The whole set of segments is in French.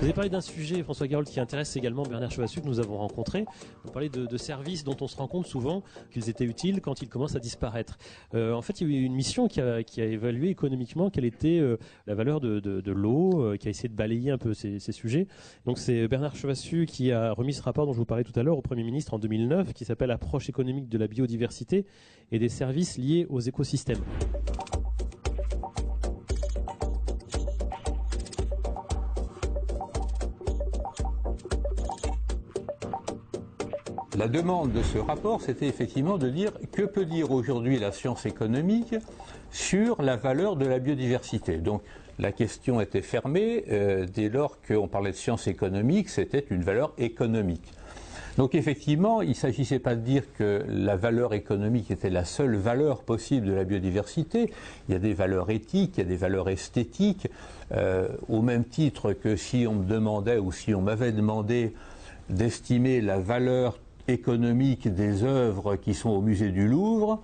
Vous avez parlé d'un sujet, François Garold, qui intéresse également Bernard Chevassus, que nous avons rencontré. Vous parlez de services dont on se rend compte souvent qu'ils étaient utiles quand ils commencent à disparaître. En fait, il y a eu une mission qui a évalué économiquement quelle était la valeur de l'eau, qui a essayé de balayer un peu ces sujets. Donc c'est Bernard Chevassus qui a remis ce rapport dont je vous parlais tout à l'heure au Premier ministre en 2009, qui s'appelle « Approche économique de la biodiversité et des services liés aux écosystèmes ». La demande de ce rapport, c'était effectivement de dire que peut dire aujourd'hui la science économique sur la valeur de la biodiversité. Donc la question était fermée dès lors qu'on parlait de science économique, c'était une valeur économique. Donc effectivement, il ne s'agissait pas de dire que la valeur économique était la seule valeur possible de la biodiversité. Il y a des valeurs éthiques, il y a des valeurs esthétiques, au même titre que si on me demandait ou si on m'avait demandé d'estimer la valeur économique des œuvres qui sont au musée du Louvre,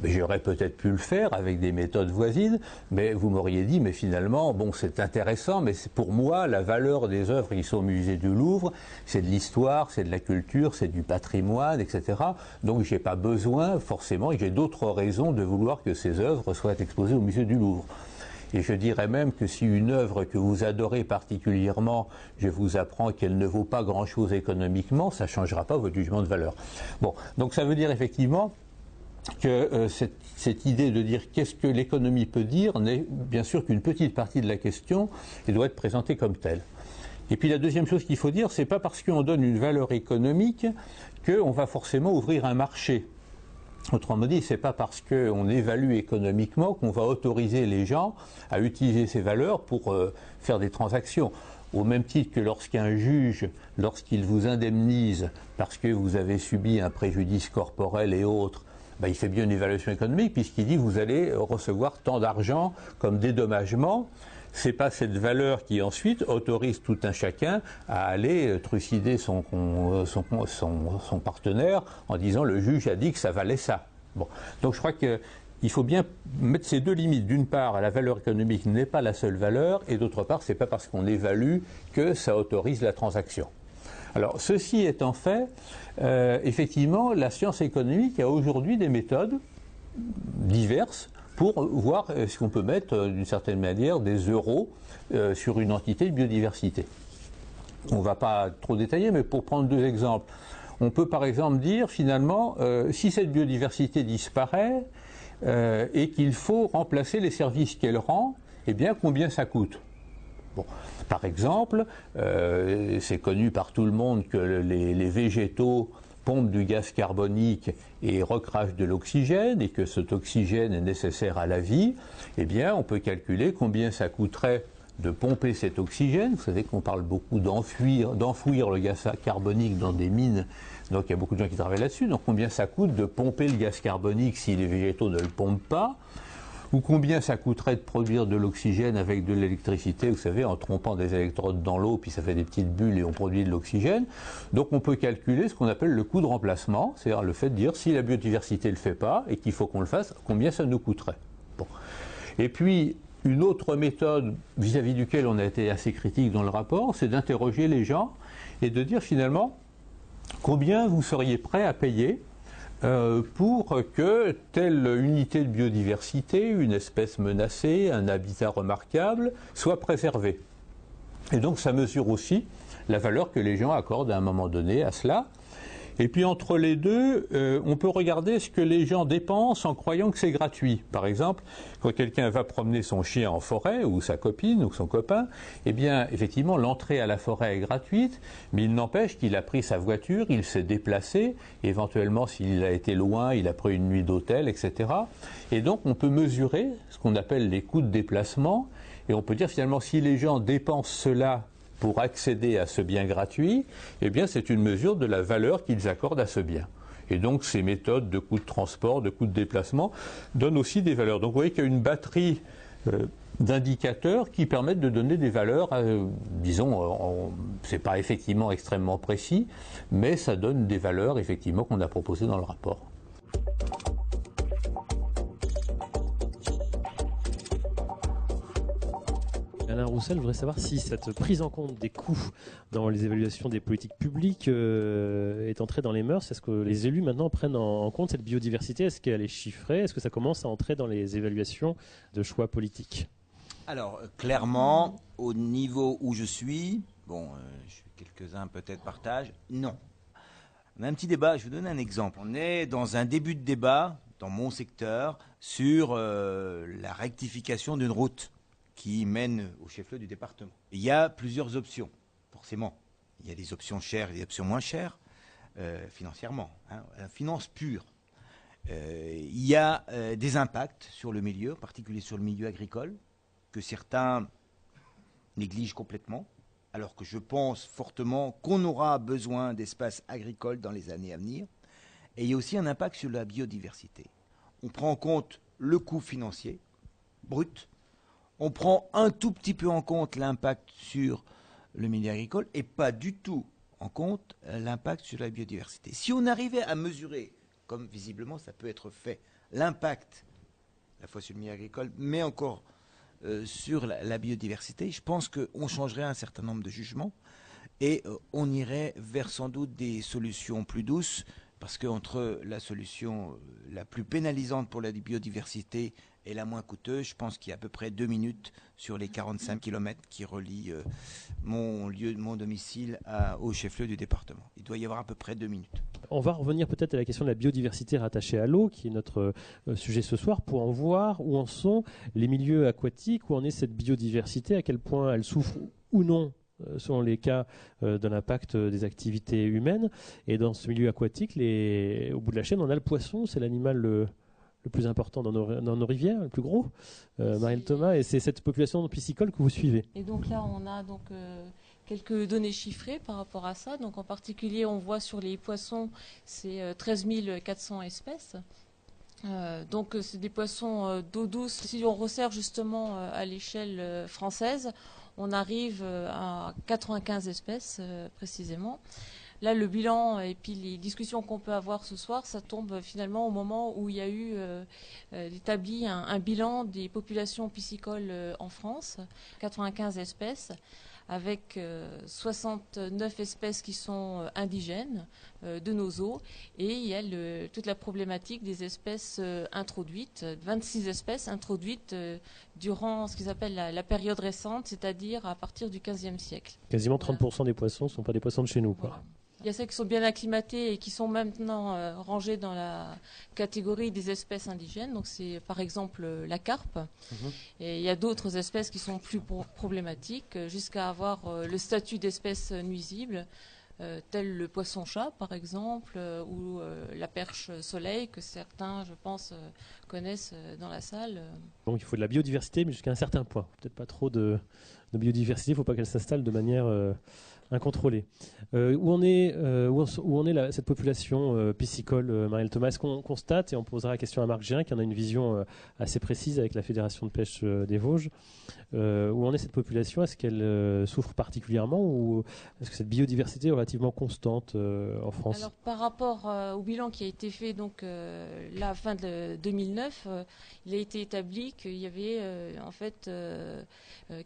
j'aurais peut-être pu le faire avec des méthodes voisines, mais vous m'auriez dit, mais finalement, bon, c'est intéressant, mais pour moi, la valeur des œuvres qui sont au musée du Louvre, c'est de l'histoire, c'est de la culture, c'est du patrimoine, etc. Donc, j'ai pas besoin, forcément, et j'ai d'autres raisons de vouloir que ces œuvres soient exposées au musée du Louvre. Et je dirais même que si une œuvre que vous adorez particulièrement, je vous apprends qu'elle ne vaut pas grand-chose économiquement, ça ne changera pas votre jugement de valeur. Bon, donc ça veut dire effectivement que cette idée de dire qu'est-ce que l'économie peut dire n'est bien sûr qu'une petite partie de la question et doit être présentée comme telle. Et puis la deuxième chose qu'il faut dire, c'est pas parce qu'on donne une valeur économique qu'on va forcément ouvrir un marché. Autrement dit, c'est pas parce qu'on évalue économiquement qu'on va autoriser les gens à utiliser ces valeurs pour faire des transactions. Au même titre que lorsqu'un juge, lorsqu'il vous indemnise parce que vous avez subi un préjudice corporel et autres, il fait bien une évaluation économique puisqu'il dit vous allez recevoir tant d'argent comme dédommagement. C'est pas cette valeur qui ensuite autorise tout un chacun à aller trucider son partenaire en disant le juge a dit que ça valait ça. Bon. Donc je crois qu'il faut bien mettre ces deux limites. D'une part, la valeur économique n'est pas la seule valeur, et d'autre part, c'est pas parce qu'on évalue que ça autorise la transaction. Alors, ceci étant fait, effectivement, la science économique a aujourd'hui des méthodes diverses pour voir si on peut mettre d'une certaine manière des euros sur une entité de biodiversité. On ne va pas trop détailler, mais pour prendre deux exemples, on peut par exemple dire finalement si cette biodiversité disparaît et qu'il faut remplacer les services qu'elle rend, eh bien combien ça coûte ? Bon. Par exemple, c'est connu par tout le monde que les végétaux pompent du gaz carbonique et recrachent de l'oxygène, et que cet oxygène est nécessaire à la vie, eh bien on peut calculer combien ça coûterait de pomper cet oxygène. Vous savez qu'on parle beaucoup d'enfouir le gaz carbonique dans des mines, donc il y a beaucoup de gens qui travaillent là-dessus. Donc combien ça coûte de pomper le gaz carbonique si les végétaux ne le pompent pas, ou combien ça coûterait de produire de l'oxygène avec de l'électricité, vous savez, en trompant des électrodes dans l'eau, puis ça fait des petites bulles et on produit de l'oxygène. Donc on peut calculer ce qu'on appelle le coût de remplacement, c'est-à-dire le fait de dire si la biodiversité ne le fait pas et qu'il faut qu'on le fasse, combien ça nous coûterait. Bon. Et puis, une autre méthode vis-à-vis duquel on a été assez critique dans le rapport, c'est d'interroger les gens et de dire finalement combien vous seriez prêt à payer pour que telle unité de biodiversité, une espèce menacée, un habitat remarquable, soit préservé. Et donc ça mesure aussi la valeur que les gens accordent à un moment donné à cela. Et puis entre les deux, on peut regarder ce que les gens dépensent en croyant que c'est gratuit. Par exemple, quand quelqu'un va promener son chien en forêt, ou sa copine, ou son copain, eh bien, effectivement, l'entrée à la forêt est gratuite, mais il n'empêche qu'il a pris sa voiture, il s'est déplacé, éventuellement, s'il a été loin, il a pris une nuit d'hôtel, etc. Et donc, on peut mesurer ce qu'on appelle les coûts de déplacement, et on peut dire finalement, si les gens dépensent cela pour accéder à ce bien gratuit, eh bien c'est une mesure de la valeur qu'ils accordent à ce bien. Et donc ces méthodes de coûts de transport, de coûts de déplacement donnent aussi des valeurs. Donc vous voyez qu'il y a une batterie d'indicateurs qui permettent de donner des valeurs, disons, c'est pas effectivement extrêmement précis, mais ça donne des valeurs effectivement qu'on a proposées dans le rapport. Alain Roussel, je voudrais savoir si cette prise en compte des coûts dans les évaluations des politiques publiques est entrée dans les mœurs. Est-ce que les élus maintenant prennent en compte cette biodiversité? Est-ce qu'elle est chiffrée? Est-ce que ça commence à entrer dans les évaluations de choix politiques? Alors, clairement, au niveau où je suis, quelques-uns peut-être partagent, non. On a un petit débat, je vais vous donner un exemple. On est dans un début de débat, dans mon secteur, sur la rectification d'une route qui mène au chef-lieu du département. Il y a plusieurs options, forcément. Il y a des options chères et des options moins chères, financièrement, la finance pure. Il y a des impacts sur le milieu, en particulier sur le milieu agricole, que certains négligent complètement, alors que je pense fortement qu'on aura besoin d'espaces agricoles dans les années à venir. Et il y a aussi un impact sur la biodiversité. On prend en compte le coût financier brut, on prend un tout petit peu en compte l'impact sur le milieu agricole et pas du tout en compte l'impact sur la biodiversité. Si on arrivait à mesurer, comme visiblement ça peut être fait, l'impact à la fois sur le milieu agricole, mais encore sur la biodiversité, je pense qu'on changerait un certain nombre de jugements et on irait vers sans doute des solutions plus douces, parce qu'entre la solution la plus pénalisante pour la biodiversité et la moins coûteuse, je pense qu'il y a à peu près 2 minutes sur les 45 km qui relient mon domicile au chef-lieu du département. Il doit y avoir à peu près 2 minutes. On va revenir peut-être à la question de la biodiversité rattachée à l'eau, qui est notre sujet ce soir, pour en voir où en sont les milieux aquatiques, où en est cette biodiversité, à quel point elle souffre ou non selon les cas de l'impact des activités humaines. Et dans ce milieu aquatique, au bout de la chaîne, on a le poisson, c'est l'animal le plus important dans nos rivières, le plus gros, Marielle Thomas, et c'est cette population piscicole que vous suivez. Et donc là, on a quelques données chiffrées par rapport à ça. Donc en particulier, on voit sur les poissons, c'est 13 400 espèces. Donc c'est des poissons d'eau douce. Si on resserre justement à l'échelle française, on arrive à 95 espèces précisément. Là, le bilan et puis les discussions qu'on peut avoir ce soir, ça tombe finalement au moment où il y a eu établi un bilan des populations piscicoles en France, 95 espèces, avec 69 espèces qui sont indigènes de nos eaux, et il y a toute la problématique des espèces introduites, 26 espèces introduites durant ce qu'ils appellent la période récente, c'est-à-dire à partir du XVe siècle. Quasiment 30% des poissons ne sont pas des poissons de chez nous, quoi. Voilà. Il y a celles qui sont bien acclimatées et qui sont maintenant rangées dans la catégorie des espèces indigènes. Donc c'est par exemple la carpe. Et il y a d'autres espèces qui sont plus problématiques, jusqu'à avoir le statut d'espèce nuisible, tel le poisson-chat par exemple, ou la perche soleil que certains, je pense, connaissent dans la salle. Donc il faut de la biodiversité, mais jusqu'à un certain point. Peut-être pas trop de biodiversité, il ne faut pas qu'elle s'installe de manière incontrôlée. Où en est cette population piscicole, Marielle Thomas? Est-ce qu'on constate, et on posera la question à Marc Gérin, qui en a une vision assez précise avec la Fédération de pêche des Vosges, où en est cette population? Est-ce qu'elle souffre particulièrement, ou est-ce que cette biodiversité est relativement constante en France? Alors par rapport au bilan qui a été fait la fin de 2009, il a été établi qu'il y avait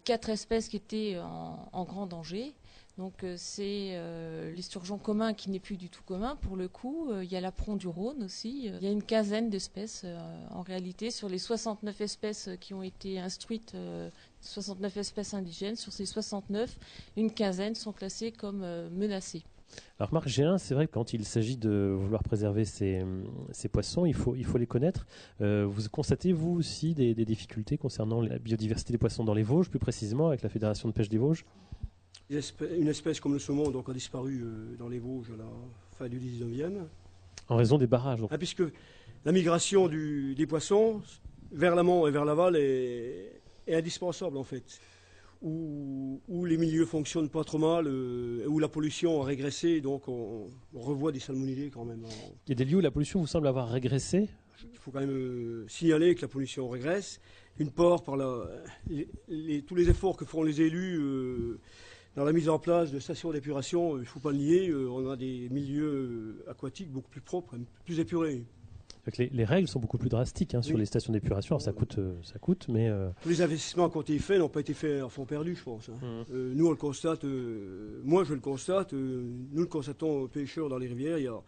4 espèces qui étaient en grand danger. Donc c'est l'esturgeon commun qui n'est plus du tout commun pour le coup. Il y a l'apron du Rhône aussi. Il y a une quinzaine d'espèces en réalité sur les 69 espèces qui ont été instruites, 69 espèces indigènes. Sur ces 69, une quinzaine sont classées comme menacées. Alors Marc Gérin, c'est vrai que quand il s'agit de vouloir préserver ces poissons, il faut les connaître. Vous constatez, vous aussi, des difficultés concernant la biodiversité des poissons dans les Vosges, plus précisément avec la Fédération de pêche des Vosges? Une espèce comme le saumon a disparu dans les Vosges à la fin du 19e. En raison des barrages. Puisque la migration des poissons vers l'amont et vers l'aval est indispensable en fait. Où les milieux fonctionnent pas trop mal, où la pollution a régressé, donc on revoit des salmonidés quand même. Il y a des lieux où la pollution vous semble avoir régressé? Il faut quand même signaler que la pollution régresse. D'une part, par tous les efforts que font les élus dans la mise en place de stations d'épuration, il ne faut pas le nier, on a des milieux aquatiques beaucoup plus propres, plus épurés. Donc les règles sont beaucoup plus drastiques sur les stations d'épuration. Alors ça coûte, mais tous les investissements qui ont été faits n'ont pas été faits à fond perdu, je pense. Nous, on le constate, moi je le constate, nous le constatons pêcheurs dans les rivières,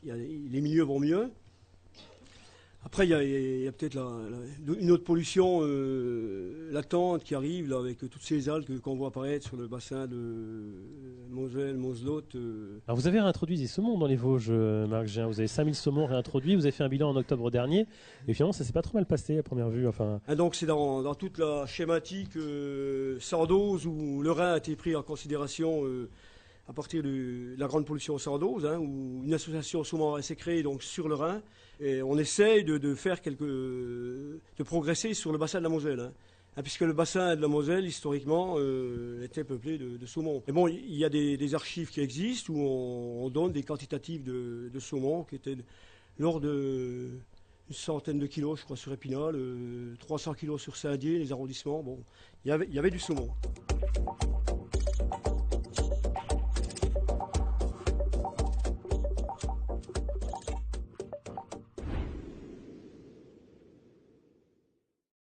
les milieux vont mieux. Après, il y a peut-être une autre pollution latente qui arrive là, avec toutes ces algues qu'on voit apparaître sur le bassin de Moselle, Moselotte. Alors vous avez réintroduit des saumons dans les Vosges, Marc Gien. Vous avez 5000 saumons réintroduits. Vous avez fait un bilan en octobre dernier. Et finalement, ça s'est pas trop mal passé à première vue. Enfin... Donc c'est dans toute la schématique sardose où le Rhin a été pris en considération à partir de la grande pollution sardose, où une association saumon s'est créée donc, sur le Rhin. Et on essaye de faire de progresser sur le bassin de la Moselle. Puisque le bassin de la Moselle, historiquement, était peuplé de saumon. Et bon, il y a des archives qui existent où on donne des quantitatifs de saumon qui étaient lors de une centaine de kilos, je crois, sur Épinal, 300 kilos sur Saint-Dié, les arrondissements. Bon, il y avait du saumon.